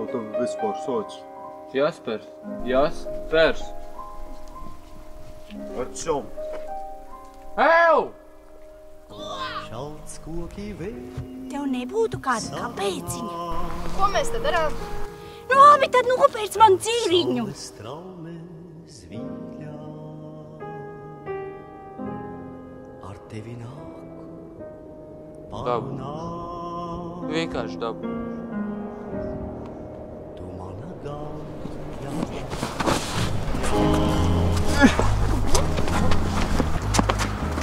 это vispār sots? Jaspers! Jaspers! Ar čom? Ew! Tev nebūtu kāda kāpēciņa? Ko mēs tad darām? Nu, labi, tad nopērc man dzīriņu. Dabu. Vienkārši dabu.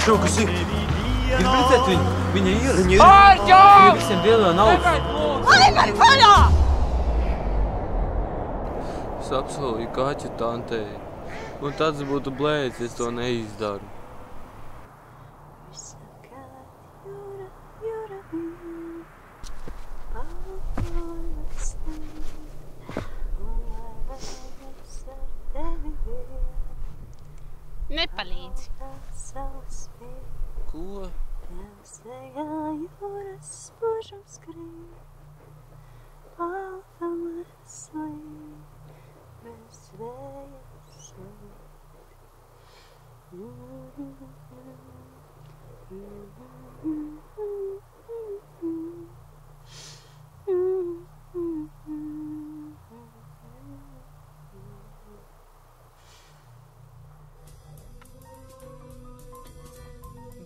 Čau, kas ir? Gribu redzēt viņu. Viņa ir. Ārķo! Viņa visiem dielo naudas. Lai man vaļā! Es apsolīju kaķu tantei. Un tāds būtu blēds, ja es to neizdaru. Nepalīdzi. Ko?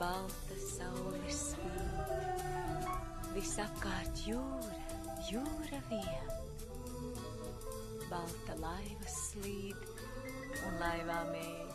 Balta saule spīd, visapkārt jūra vien. Balta laiva slīd un laivā mēj